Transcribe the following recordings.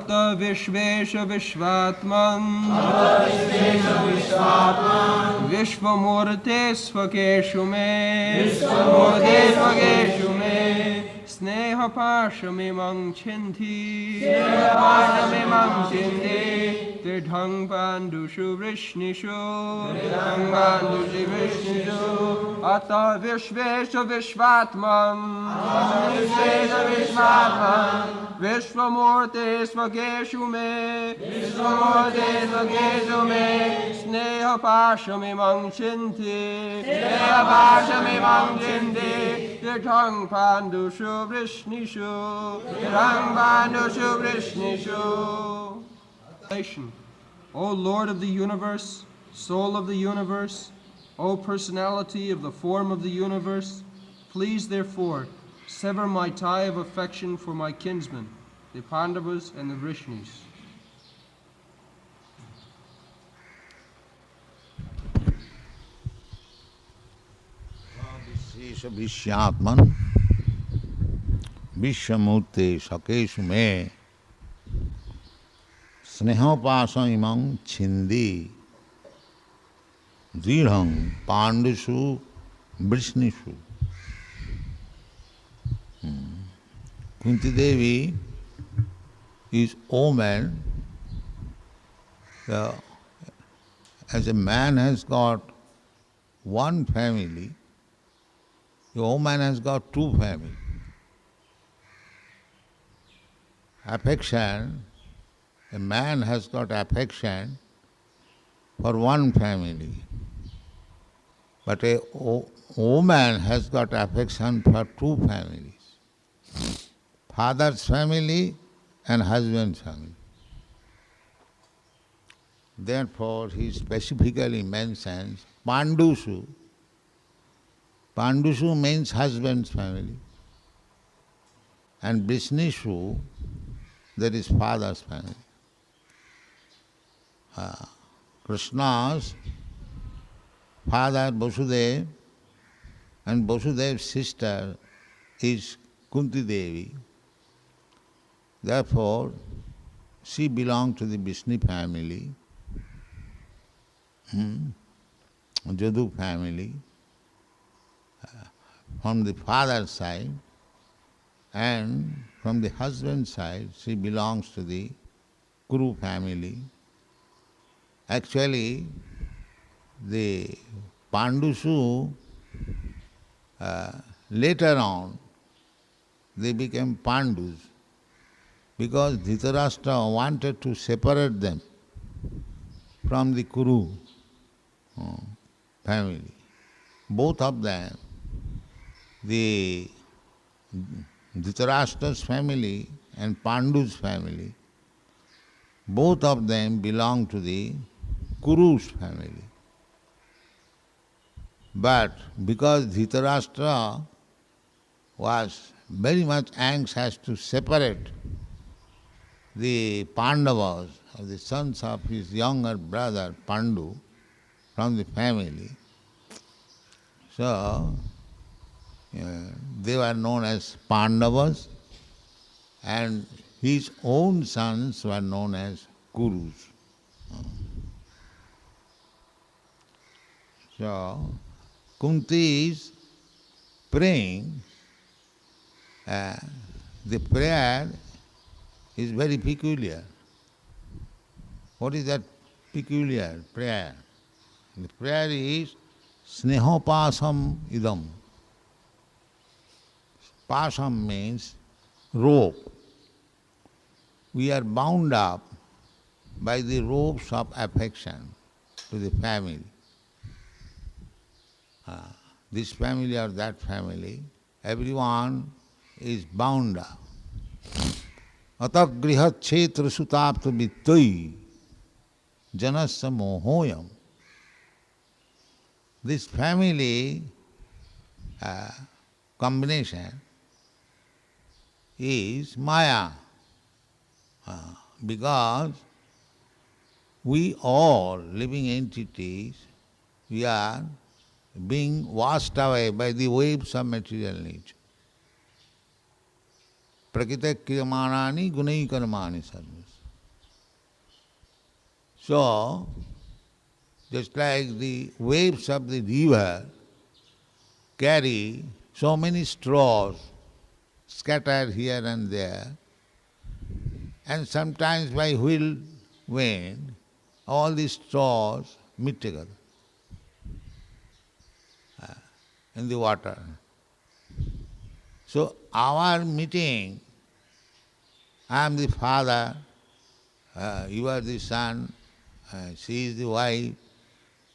Ata Vishvesha Vishvatman Vishvamurte Svakeshu me Sneha Pashamimang Chinti Tirdhang Bandushu Vrishnishu Ata Vishvesha Vishvatman Vishvamurte Svakeshu me Sneha Pashamimang Chinti Tirdhang Bandushu Vrishnishu O Lord of the universe, soul of the universe, O personality of the form of the universe, please therefore sever my tie of affection for my kinsmen, the Pandavas and the Vrishnis. Vishyatman Vishwamurte Sakeshu me Snehopasam imam chindi Dridham Pandushu Vrishnishu. Kunti Devi is woman. As a man has got one family, the woman has got two families. Affection, a man has got affection for one family, but a woman has got affection for two families, father's family and husband's family. Therefore, he specifically mentions Pandushu. Pandushu means husband's family, and Vrishnishu, that is father's family. Krishna's father Vasudeva and Vasudev's sister is Kunti Devi. Therefore, she belonged to the Vishnu family, Jadu family, from the father's side, and from the husband's side, she belongs to the Kuru family. Actually, the Pandushu, later on, they became Pandus because Dhritarashtra wanted to separate them from the Kuru family. Both of them, the Dhritarashtra's family and Pandu's family, both of them belong to the Kuru's family. But because Dhritarashtra was very much anxious to separate the Pandavas, the sons of his younger brother Pandu, from the family, so they were known as Pandavas, and his own sons were known as Kurus. So, Kunti is praying. The prayer is very peculiar. What is that peculiar prayer? The prayer is Snehopasam idam. Pasam means rope. We are bound up by the ropes of affection to the family. This family or that family, everyone is bound up. Atagrihat chetra sutapta vittoi janasya mohoyam. This family combination is Maya, because we all living entities, we are being washed away by the waves of material nature. Prakriti kriyamanani gunai karmani sarvas. So, just like the waves of the river carry so many straws scattered here and there, and sometimes by whirlwind, all these straws meet together in the water. So our meeting, I am the father, you are the son, she is the wife,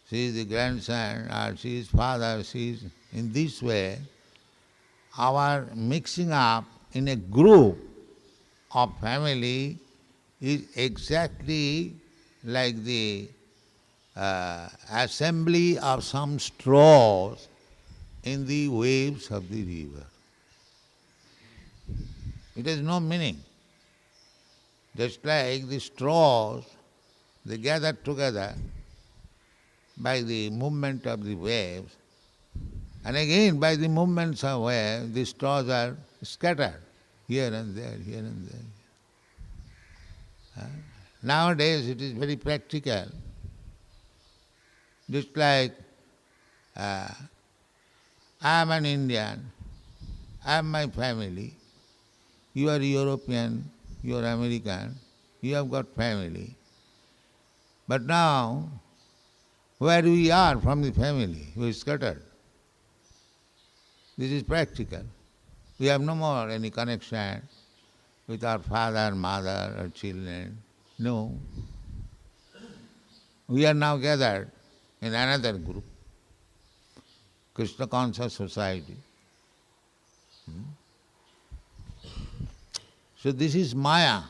she is the grandson, or she is father, she is in this way, our mixing up in a group of family is exactly like the assembly of some straws in the waves of the river. It has no meaning. Just like the straws, they gather together by the movement of the waves, and again by the movements of waves, the straws are scattered here and there, here and there. Nowadays it is very practical. Just like I am an Indian, I have my family, you are European, you are American, you have got family. But now, where we are from the family, we are scattered. This is practical. We have no more any connection with our father, mother, or children. No. We are now gathered in another group, Krishna Conscious Society. So this is Maya.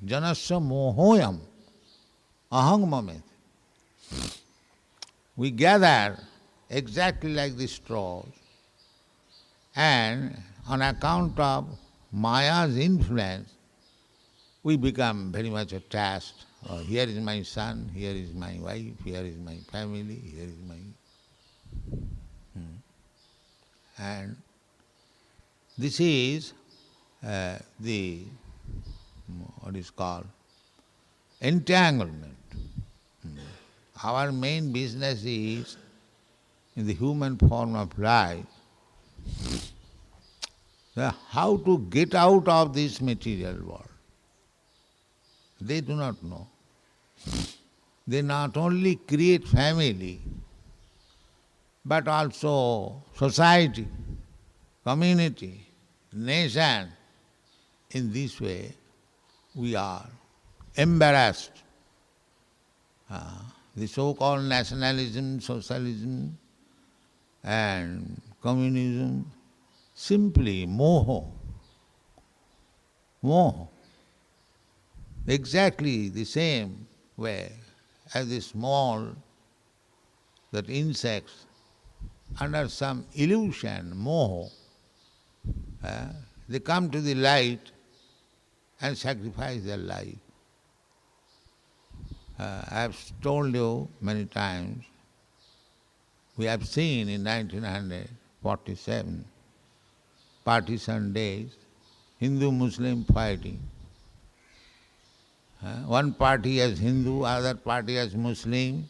Janasya mohoyam ahang mamet. We gather exactly like the straws, and on account of Maya's influence, we become very much attached. Oh, here is my son, here is my wife, here is my family, here is my... And this is the, what is called, entanglement. Our main business is, in the human form of life, how to get out of this material world. They do not know. They not only create family, but also society, community, nation. In this way, we are embarrassed. The so-called nationalism, socialism, and communism, simply moho. Moho. Exactly the same way as the small, that insects, under some illusion, moho, they come to the light and sacrifice their life. I have told you many times, we have seen in 1947, partition days, Hindu-Muslim fighting. One party as Hindu, other party as Muslim.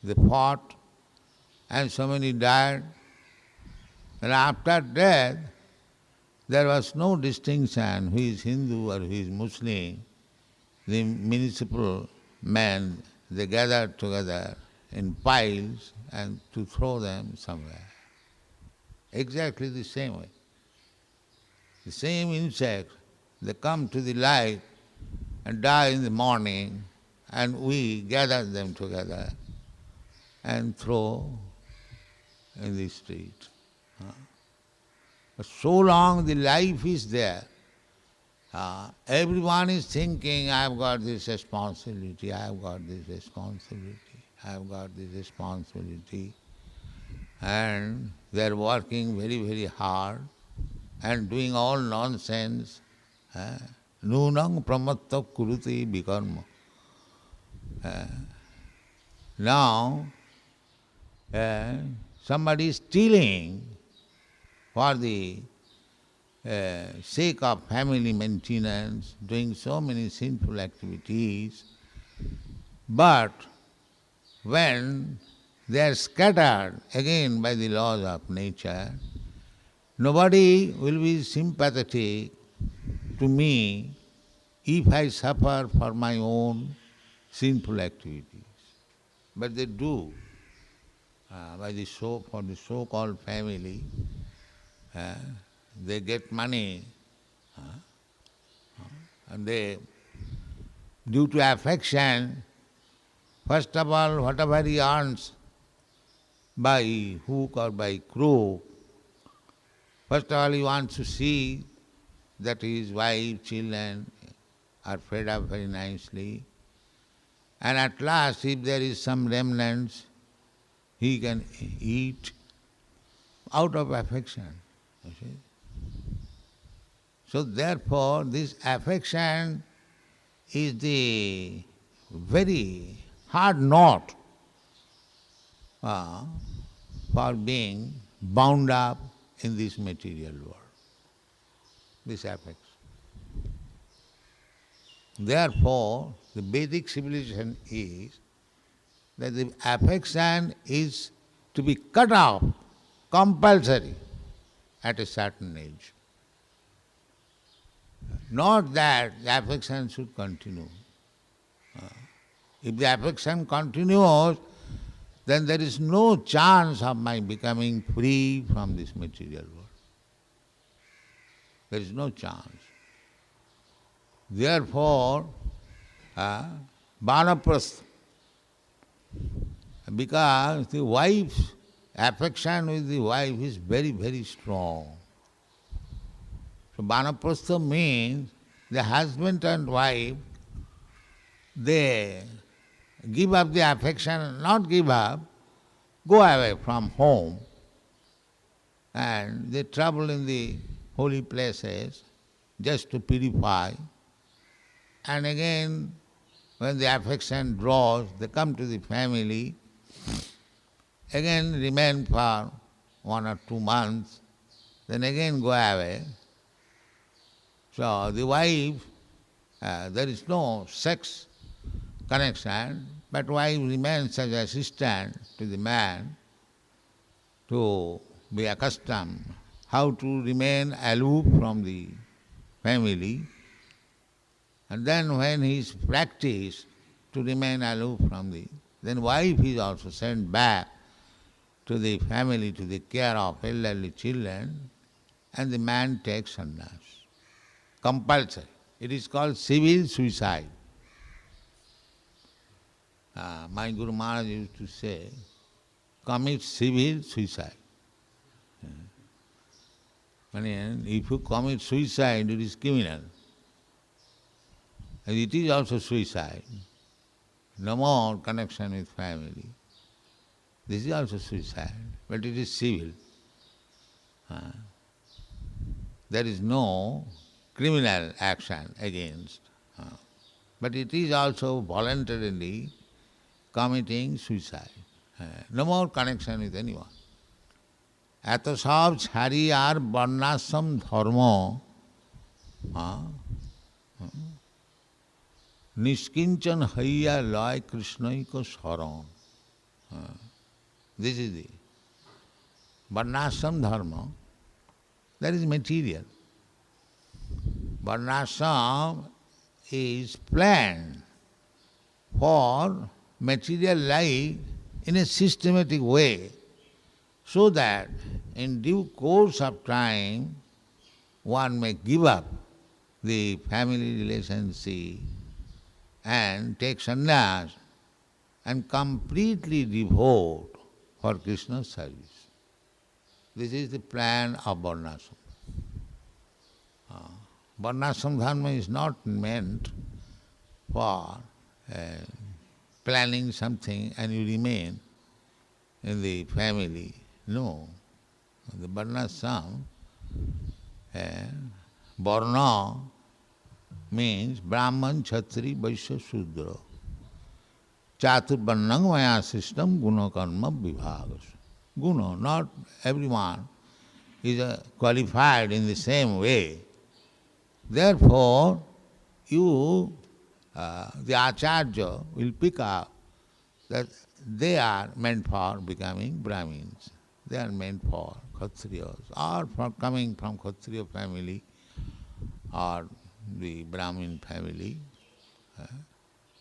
They fought, and so many died. And after death, there was no distinction who is Hindu or who is Muslim. The municipal men, they gathered together in piles and to throw them somewhere. Exactly the same way. The same insects, they come to the light and die in the morning, and we gather them together and throw in the street. But so long the life is there, everyone is thinking, I have got this responsibility, I have got this responsibility, I have got this responsibility. And they are working very, very hard and doing all nonsense. Nunang pramatta kuruti vikarma. Now, somebody is stealing for the sake of family maintenance, doing so many sinful activities, But when they are scattered again by the laws of nature, nobody will be sympathetic to me if I suffer for my own sinful activities. But they do for the so-called family. They get money and they, due to affection, first of all, whatever he earns by hook or by crook, first of all he wants to see that his wife, children are fed up very nicely. And at last, if there is some remnants, he can eat out of affection. You see? So therefore, this affection is the very hard knot for being bound up in this material world. This affection. Therefore, the Vedic civilization is that the affection is to be cut off, compulsory, at a certain age. Not that the affection should continue. If the affection continues, then there is no chance of my becoming free from this material world. There is no chance. Therefore, Vanaprastha, because the wife's affection with the wife is very, very strong. So Vanaprastha means the husband and wife, they give up the affection, not give up, go away from home, and they travel in the holy places just to purify. And again, when the affection draws, they come to the family, again remain for 1 or 2 months, then again go away. So the wife, there is no sex connection, but wife remains as assistant to the man to be accustomed how to remain aloof from the family. And then when he is practiced to remain aloof from then wife is also sent back to the family, to the care of elderly children, and the man takes sannyas. Compulsory. It is called civil suicide. My Guru Maharaj used to say, commit civil suicide. If you commit suicide, it is criminal. And it is also suicide. No more connection with family. This is also suicide, but it is civil. There is no criminal action against. But it is also voluntarily committing suicide. No more connection with anyone. এত সব ছাড়ি আর বর্ণাশ্রম ধর্ম নিষ্কিঞ্চন হইয়া লয় কৃষ্ণৈক শরণ. This is the Varnashram dharma. That is material. Varnashram is planned for material life in a systematic way, so that in due course of time one may give up the family relationship and take sannyas and completely devote for Krishna's service. This is the plan of Varnashram. Varnashram dharma is not meant for planning something and you remain in the family. No. The Varnashram, Varna means Brahman, Kshatri, Vaishya, Shudra. Chaturvarnang maya system guna karma vibhagas. Guna, not everyone is qualified in the same way. Therefore, you the Acharya will pick up that they are meant for becoming Brahmins. They are meant for Kshatriyas, or for coming from Kshatriya family or the Brahmin family.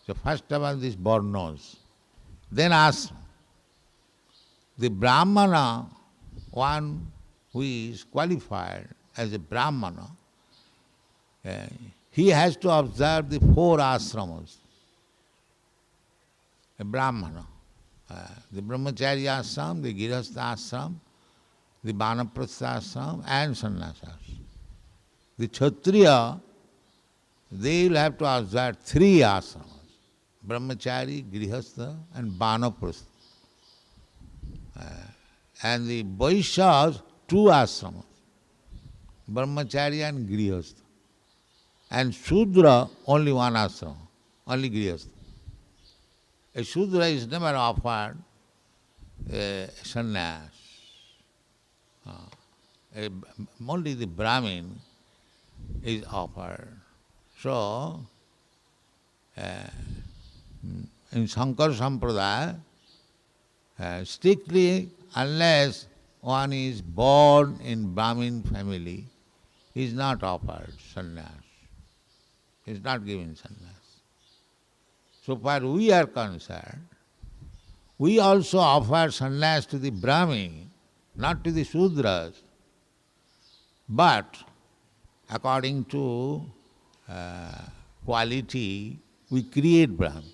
So first of all, these Varnas. Then ashram. The Brahmana, one who is qualified as a Brahmana, he has to observe the 4 ashramas. A Brahmana. The Brahmacharya ashram, the Girhastha ashram, the Vanaprastha ashram, and Sannyasa ashram. The Kshatriya, they will have to observe 3 ashramas. Brahmachari, Grihastha, and Vanaprastha. And the Vaishyas, 2 ashramas. Brahmachari and Grihastha. And Shudra, only 1 ashrama, only Grihastha. A Shudra is never offered a sannyas. Only the Brahmin is offered. So, in Shankar Sampradaya, strictly, unless one is born in Brahmin family, he is not offered sannyas. He is not given sannyas. So far we are concerned, we also offer sannyas to the Brahmin, not to the Shudras, but according to quality, we create Brahmin.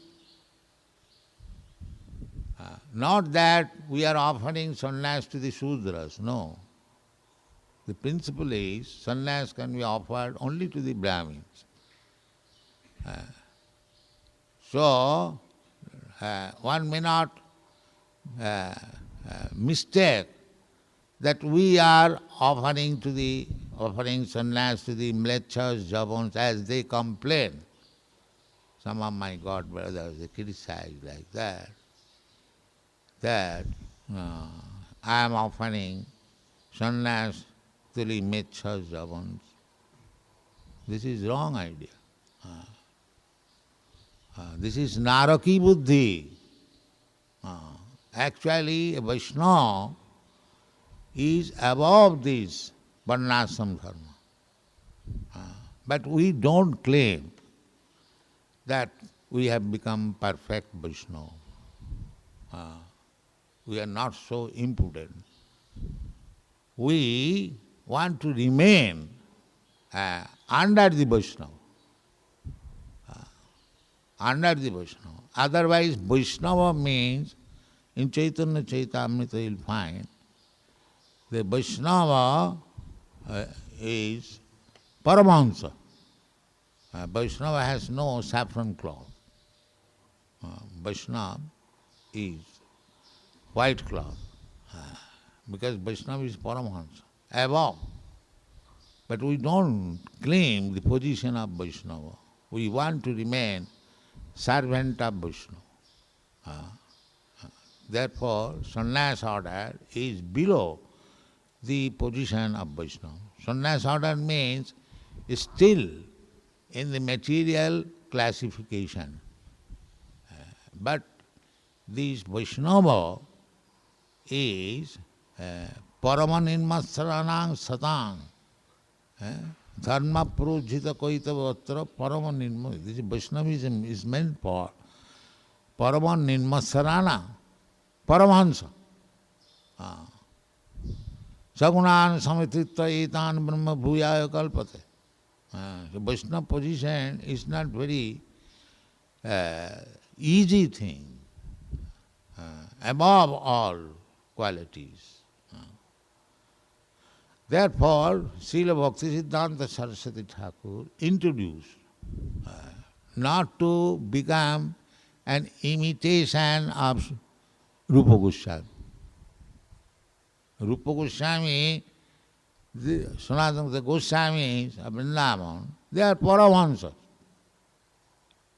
Not that we are offering sannyas to the Shudras, no. The principle is sannyas can be offered only to the Brahmins. So, one may not mistake that we are offering sannyas to the mlechas, javans, as they complain. Some of my god brothers, they criticize like that I am offering sannyas to the mlechas, javans. This is wrong idea. This is Naraki Buddhi. Actually, a Vaishnava is above this Varnashram dharma. But we don't claim that we have become perfect Vaishnava. We are not so impudent. We want to remain under the Vaishnava. Under the Vaishnava. Otherwise, Vaishnava means, in Chaitanya Chaitamrita you'll find, the Vaishnava is Paramahansa. Vaishnava has no saffron cloth. Vaishnava is white cloth. Because Vaishnava is Paramahansa, above. But we don't claim the position of Vaishnava. We want to remain servant of Vaishnava. Therefore, sannyas order is below the position of Vaishnava. Sannyas order means still in the material classification. But this Vaishnava is Paramanirmasranang satang. Dharma projita kaitavatra paramanirma. This Vaishnavism is meant for paramanirmasarana, paramahansa. Sagunan samitritva etan brahma bhuyaya kalpate. The Vaishnava position is not very easy thing, above all qualities. Therefore, Srila Bhaktisiddhanta Saraswati Thakur introduced not to become an imitation of Rupa Goswami. Rupa Goswami, the Sanatana Goswamis of Vrindavan, they are Paramahansas.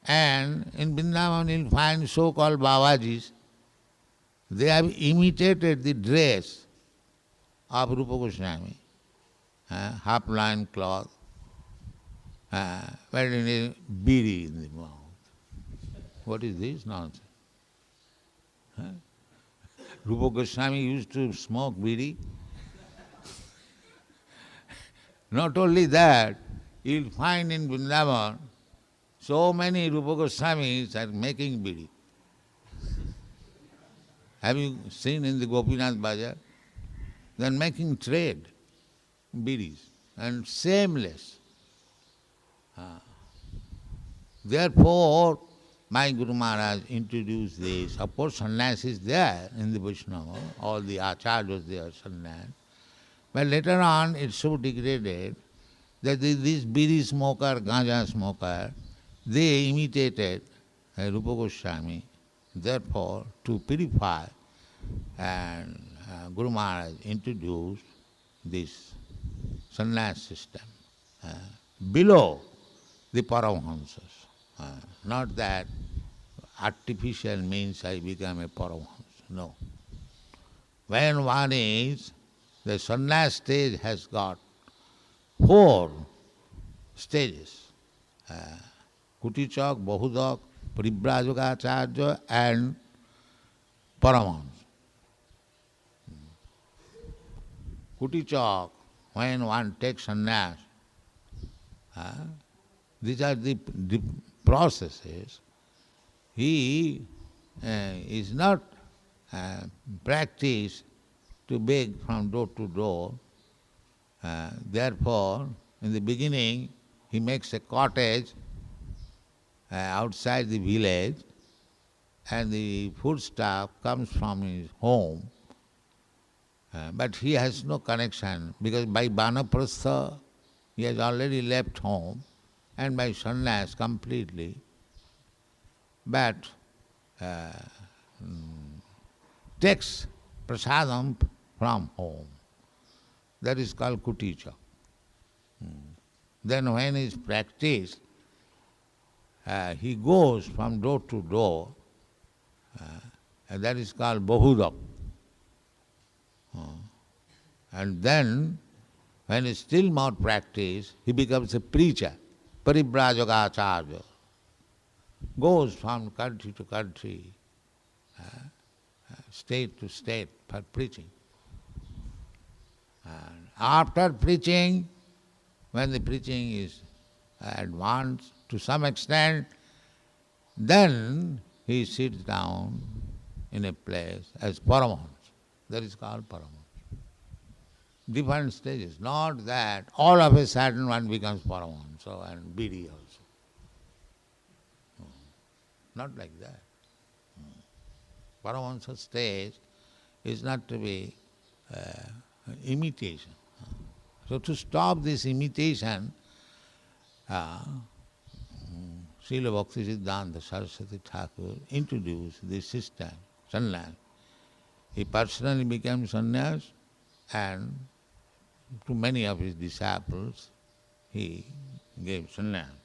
And in Vrindavan you'll find so-called Babajis, they have imitated the dress of Rupa Goswami. Half-line cloth, wearing a bidi in the mouth. What is this nonsense? Huh? Rupa Goswami used to smoke bidi. Not only that, you'll find in Vrindavan so many Rupa Goswamis are making bidi. Have you seen in the Gopinath Bazaar? They are making trade, bidis, and shameless. Therefore, my Guru Maharaj introduced this. Of course, sannyas is there in the Vaishnava, all the acharyas they are sannyas. But later on, it's so degraded that this bidi smoker, ganja smoker, they imitated Rupa Goswami. Therefore, to purify, and Guru Maharaj introduced this sannyas system below the Paramahamsas. Not that artificial means I become a Paramahamsa. No. When one is, the sannyas stage has got 4 stages. Kutichak, Bahudak, Paribrajagacharya and Paramahamsa. Kutichak, when one takes sannyas, these are the processes. He is not practiced to beg from door to door. Therefore, in the beginning, he makes a cottage outside the village, and the foodstuff comes from his home. But he has no connection, because by Vanaprastha he has already left home, and by sannyas completely. But takes prasadam from home. That is called kuticha. Then when he is practiced, he goes from door to door, and that is called bahudak. And then, when he is still more practiced, he becomes a preacher, paribrajagacharya. Goes from country to country, state to state for preaching. And after preaching, when the preaching is advanced to some extent, then he sits down in a place as Paramahamsa. That is called Paramahamsa. Different stages. Not that all of a sudden one becomes Paramahamsa and bidi also. Not like that. Paramahamsa stage is not to be imitation. So to stop this imitation, Srila Bhaktisiddhanta Saraswati Thakur introduced this system, sannyas. He personally became sannyas, and to many of his disciples he gave sannyas.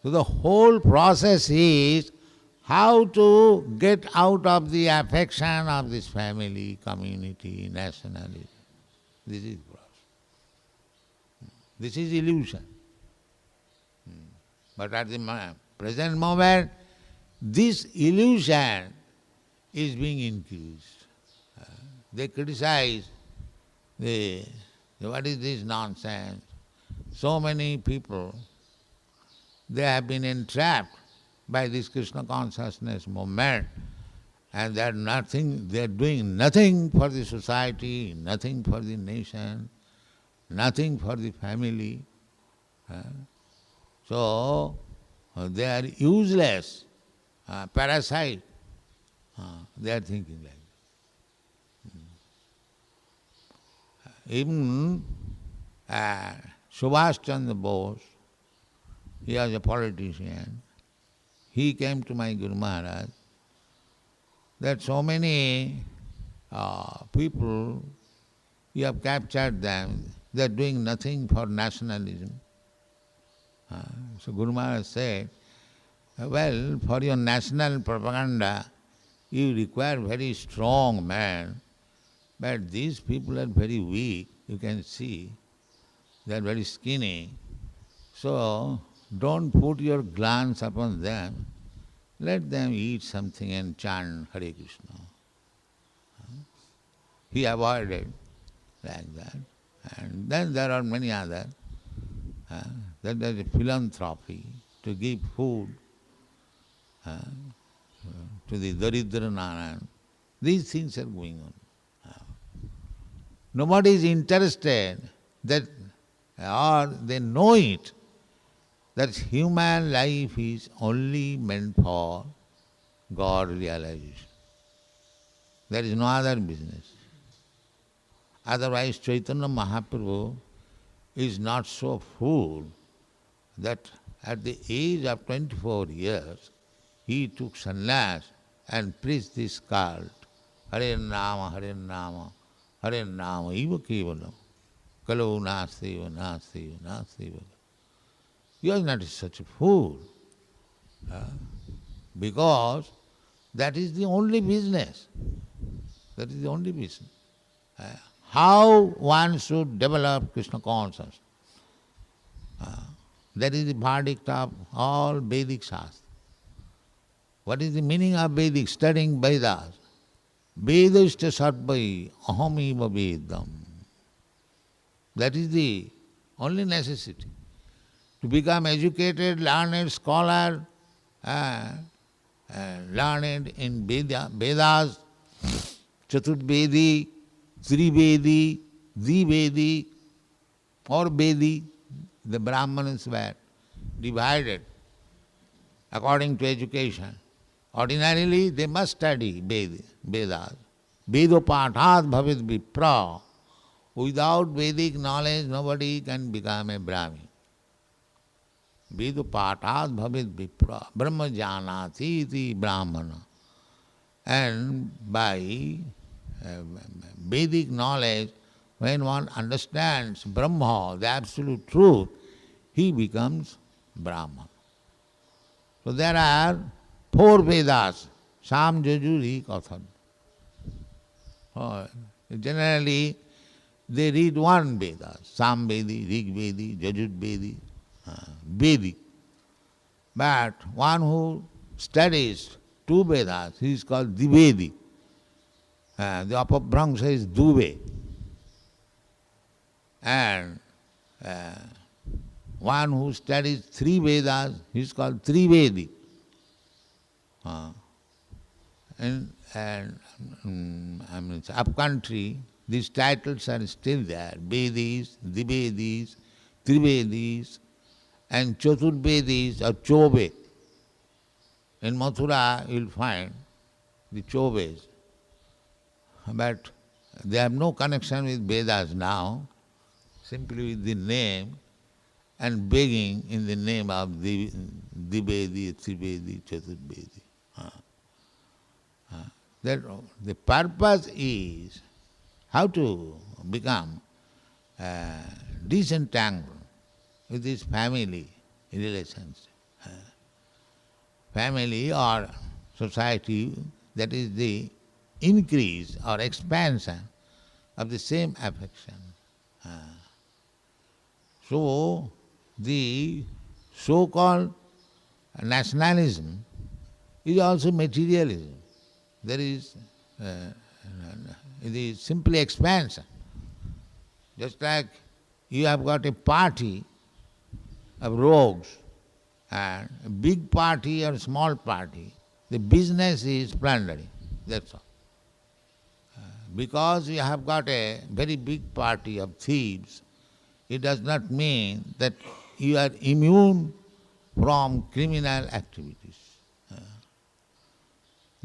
So the whole process is how to get out of the affection of this family, community, nationalism. This is the process. This is illusion. But at the present moment, this illusion is being increased. They criticize what is this nonsense? So many people, they have been entrapped by this Krishna consciousness movement, and they are doing nothing for the society, nothing for the nation, nothing for the family. So they are useless, parasite. They are thinking like that. Even Subhash Chandra Bose, he was a politician. He came to my Guru Maharaj that so many people, you have captured them, they are doing nothing for nationalism. So Guru Maharaj said, well, for your national propaganda, you require very strong men, but these people are very weak, you can see, they are very skinny. So don't put your glance upon them. let them eat something and chant Hare Krishna. He avoided like that. And then there are many other. That there is a philanthropy to give food to the Daridra Narayan. These things are going on. Nobody is interested that, or they know it, that human life is only meant for God realization. There is no other business. Otherwise, Chaitanya Mahaprabhu is not so fool that at the age of 24 years, he took sannyas and preached this cult, Hare Nama, Hare Nama, Hare Nama, Iva Kevalam, Kalau Nastiva, Nastiva, Nastiva. He was not such a fool, because that is the only business. That is the only business. How one should develop Krishna consciousness. That is the verdict of all Vedic Shastra. What is the meaning of Vedic? Studying Vedas. Vedashta sarvai ahamiva vedam. That is the only necessity. To become educated, learned, scholar, learned in Vedas, Chaturvedi, Trivedi, Dvivedi, or Vedi, the Brahmanas were divided according to education. Ordinarily, they must study Vedas. Vedopathat bhavid vipra. Without Vedic knowledge, nobody can become a Brahmin. Vedopathat bhavid vipra. Brahma janati iti brahmana. And by Vedic knowledge, when one understands Brahma, the absolute truth, he becomes Brahman. So there are 4 Vedas, Sam, Yajur, Kathan. Generally, they read one Veda, Sam Vedi, Rig Vedi, Yajur Vedi, Vedi. But one who studies 2 Vedas, he is called Dvivedi. The Apabhramsa is Duve. And one who studies 3 Vedas, he is called Trivedi. Up country, these titles are still there. Vedis, Dvivedis, Trivedis, and Chaturvedis or Chobe. In Mathura, you will find the Chobes. But they have no connection with Vedas now, simply with the name and begging in the name of Dvivedi, Trivedi, Chaturvedi. That the purpose is how to become disentangled with this family relations. Family or society, that is the increase or expansion of the same affection. So, the so-called nationalism is also materialism. There is it is simply expansion. Just like you have got a party of rogues and a big party or small party, the business is plundering, that's all. Because you have got a very big party of thieves, it does not mean that you are immune from criminal activities.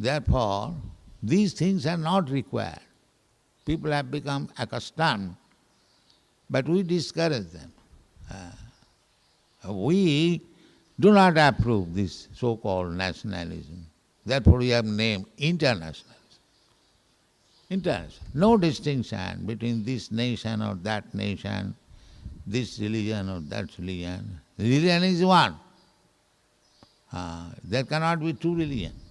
Therefore, these things are not required. People have become accustomed, but we discourage them. We do not approve this so-called nationalism. Therefore, we have named internationalism. International. No distinction between this nation or that nation, this religion or that religion. Religion is one. There cannot be 2 religions.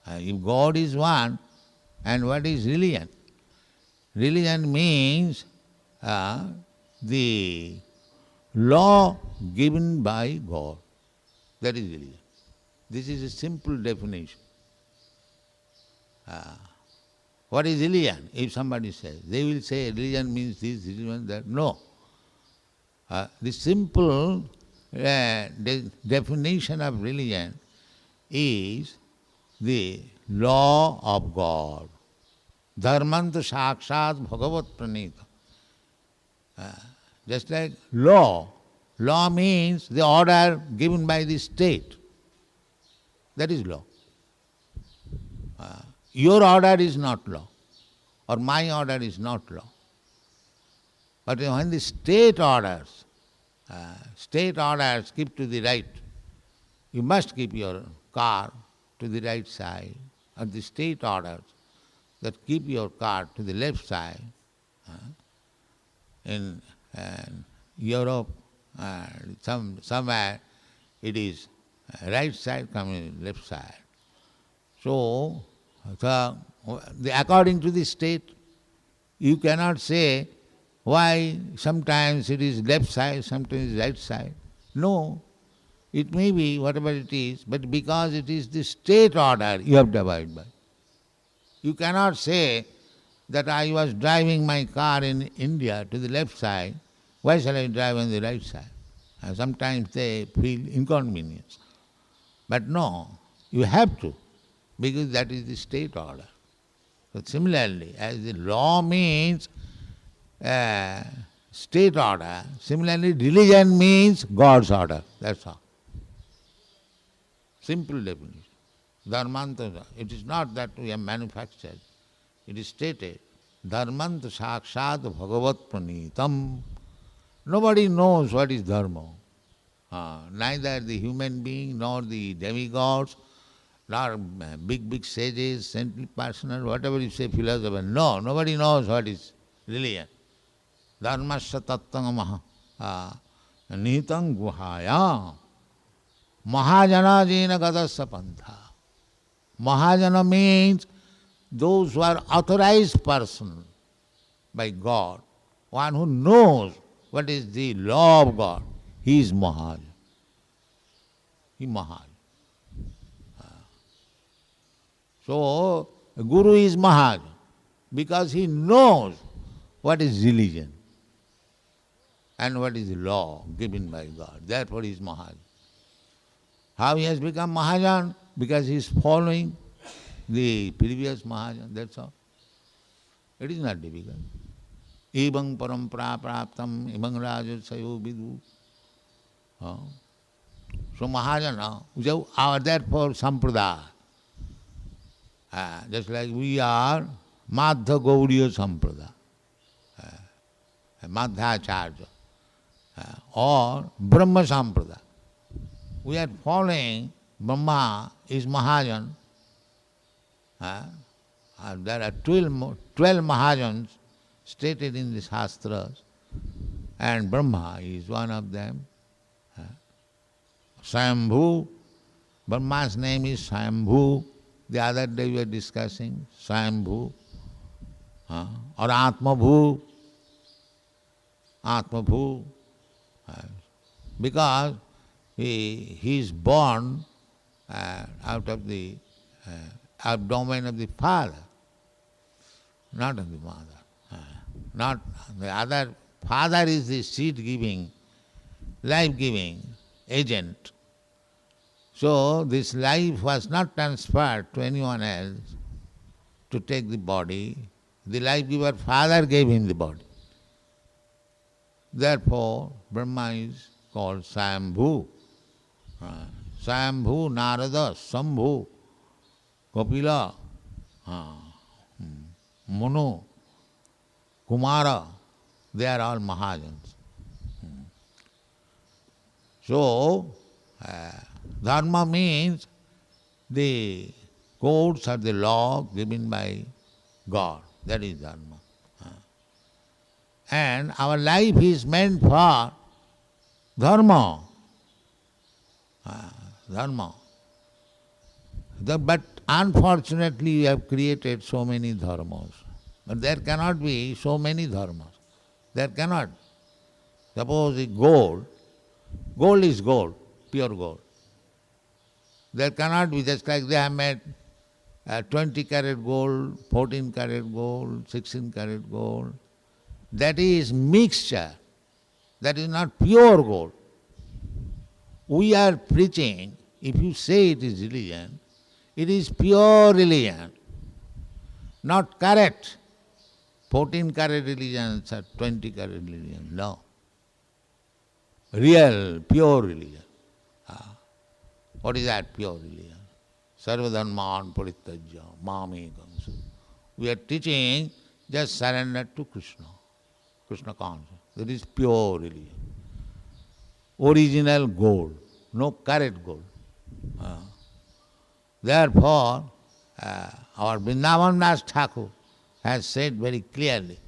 If God is one, and what is religion? Religion means the law given by God. That is religion. This is a simple definition. What is religion? If somebody says, they will say religion means this, religion that. No. The simple definition of religion is the law of God. Dharmanta sakshat bhagavat pranita. Just like law. Law means the order given by the state. That is law. Your order is not law, or my order is not law. But when the state orders keep to the right, you must keep your car to the right side, or the state orders that keep your car to the left side. In Europe, somewhere it is right side coming left side. So, according to the state, you cannot say why sometimes it is left side, sometimes right side. No, it may be whatever it is, but because it is the state order, you have to abide by. You cannot say that I was driving my car in India to the left side, why shall I drive on the right side? And sometimes they feel inconvenience. But no, you have to, because that is the state order. So similarly, as the law means state order, similarly religion means God's order. That's all. Simple definition. Dharmanta, it is not that we have manufactured. It is stated, Dharmanta sakshat bhagavat pranitam. Nobody knows what is dharma. Neither the human being, nor the demigods, nor big sages, saintly personal, whatever you say, philosopher. No, nobody knows what is religion. Dharmasya tattva nihitam guhaya mahajana jena gadasya pantha. Mahajana means those who are authorized person by God, one who knows what is the law of God. He is Mahajana. He Mahajana. So, a Guru is Mahajana because he knows what is religion and what is the law given by God. Therefore he is Mahajana. How he has become Mahajana? Because he is following the previous Mahajana, that's all. It is not difficult. Evang parampara praptam evang rajasayo vidu. So Mahajana, our therefore Sampradaya. Just like we are Madhya Gauriya Sampradaya, Madhyacharya, or Brahma Sampradaya. We are following Brahma is Mahajana. There are 12 Mahajans stated in the Shastras, and Brahma is one of them. Swayambhu, Brahma's name is Swayambhu. The other day we were discussing Swayambhu, or Atmabhu, because he is born out of the abdomen of the father, not of the mother. Not the other. Father is the seed-giving, life-giving agent. So this life was not transferred to anyone else to take the body. The life-giver Father gave him the body. Therefore, Brahma is called Swayambhu. Swayambhu, Narada, Sambhu, Kapila, Manu, Kumara, they are all Mahajans. So, Dharma means the codes or the law given by God. That is Dharma. And our life is meant for Dharma. Dharma. But unfortunately we have created so many dharmas. But there cannot be so many dharmas. There cannot. Suppose gold is gold, pure gold. There cannot be, just like they have made 20 karat gold, 14 karat gold, 16 karat gold. That is mixture. That is not pure gold. We are preaching, if you say it is religion, it is pure religion, not karat. 14 karat religions or 20 karat religion, no. Real, pure religion. What is that pure religion? Sarvadharman parityajya mamekam. We are teaching just surrender to Krishna, Krishna consciousness. That is pure religion. Original gold, no karat gold. Therefore, our Vrindavan Das Thakur has said very clearly,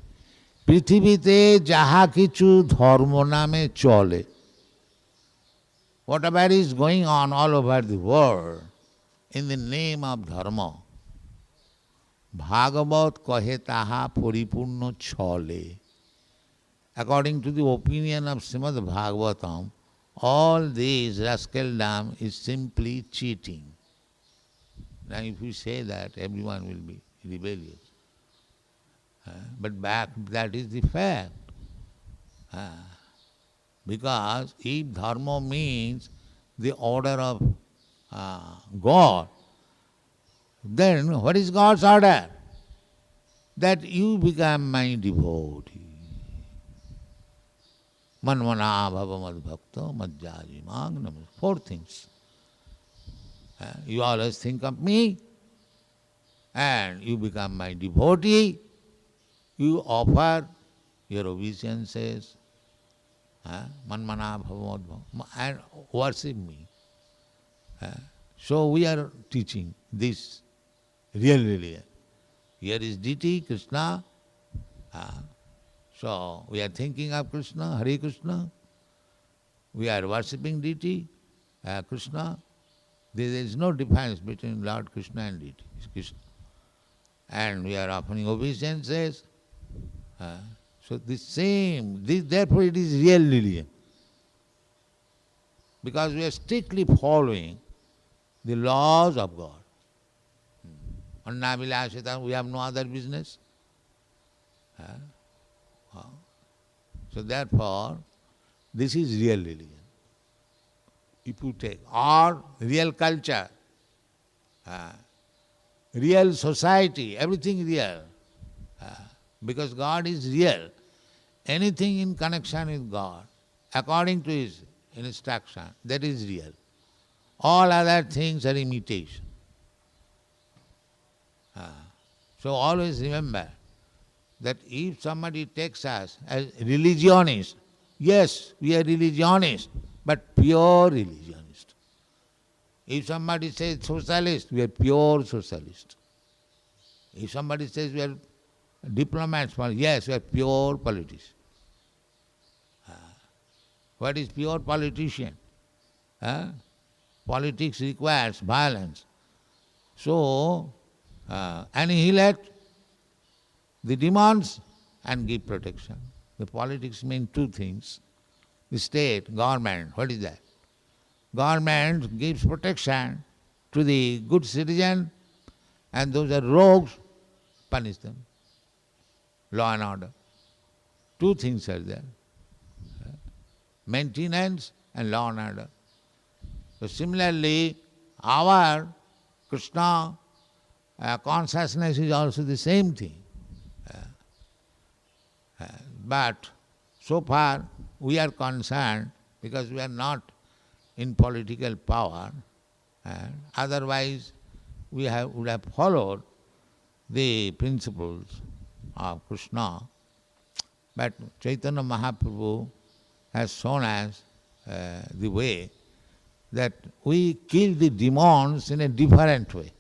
Prithivite jaha kichu dharma name chole. Whatever is going on all over the world in the name of dharma, Bhagavat kahe taha paripurna chole. According to the opinion of Srimad Bhagavatam, all this rascaldom is simply cheating. Now if you say that, everyone will be rebellious. But back, that is the fact. Because if dharma means the order of God, then what is God's order? That you become my devotee. Manmana bhava mad bhakta madhyaji magnam. 4 things. You always think of me and you become my devotee. You offer your obeisances, manmana bhava mad bhakta, and worship me. So we are teaching this real religion. Here is deity, Krishna. So we are thinking of Krishna, Hare Krishna. We are worshipping deity, Krishna. There is no difference between Lord Krishna and deity, Krishna. And we are offering obeisances. So therefore it is real religion. Because we are strictly following the laws of God. Anna vilasita, we have no other business. So therefore, this is real religion. If you take, or real culture, real society, everything real. Because God is real. Anything in connection with God, according to His instruction, that is real. All other things are imitation. So always remember that if somebody takes us as religionists, yes, we are religionists, but pure religionists. If somebody says socialist, we are pure socialist. If somebody says we are diplomats, yes, we are pure politicians. What is pure politician? Politics requires violence. So, annihilate the demons and give protection. The politics mean 2 things. The state, government, what is that? Government gives protection to the good citizen, and those are rogues, punish them. Law and order. 2 things are there. Maintenance and law and order. So similarly, our Krishna consciousness is also the same thing. But so far we are concerned because we are not in political power, otherwise we would have followed the principles of Krishna. But Chaitanya Mahaprabhu has shown us the way that we kill the demons in a different way.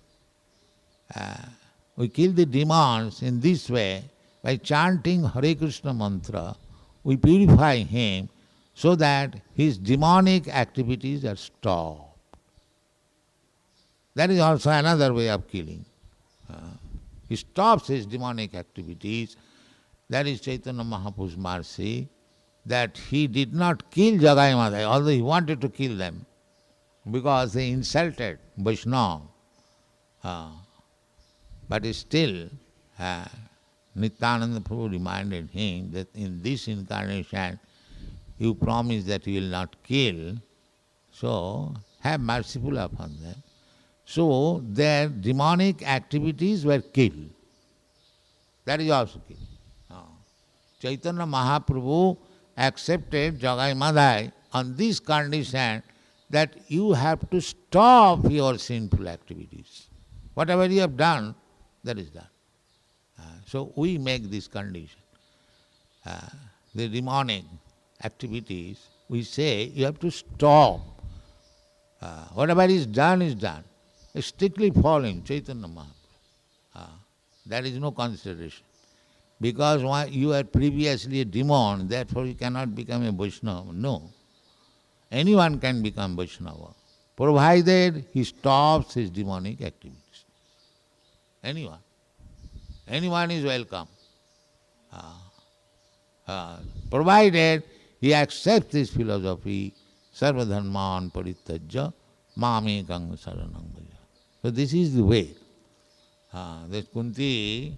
We kill the demons in this way by chanting Hare Krishna mantra. We purify him so that his demonic activities are stopped. That is also another way of killing. He stops his demonic activities. That is Chaitanya Mahaprabhu's mercy, that he did not kill Jagai Madai, although he wanted to kill them. because they insulted Vaishnava. But still, Nityananda Prabhu reminded him that in this incarnation you promised that you will not kill, so have merciful upon them. So their demonic activities were killed. That is also killed. Chaitanya Mahaprabhu accepted Jagai Madhai on this condition that you have to stop your sinful activities. Whatever you have done, that is done. So we make this condition. The demonic activities, we say you have to stop. Whatever is done is done. Strictly following Chaitanya Mahaprabhu. There is no consideration. Because you are previously a demon, therefore you cannot become a Vaishnava. No. Anyone can become Vaishnava, provided he stops his demonic activities. Anyone. Anyone is welcome. Provided he accepts this philosophy, sarvadharman parityajya mamekang saranam bhaja. So this is the way. That Kunti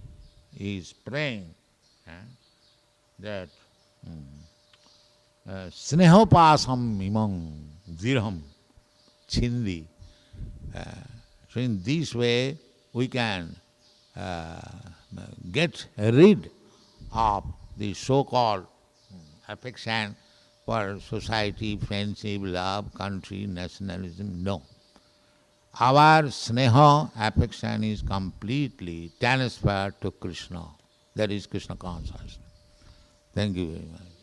is praying that snehopasam imam zirham chindi. So in this way we can get rid of the so-called affection for society, friendship, love, country, nationalism. No. Our sneha, affection is completely transferred to Krishna. That is Krishna consciousness. Thank you very much.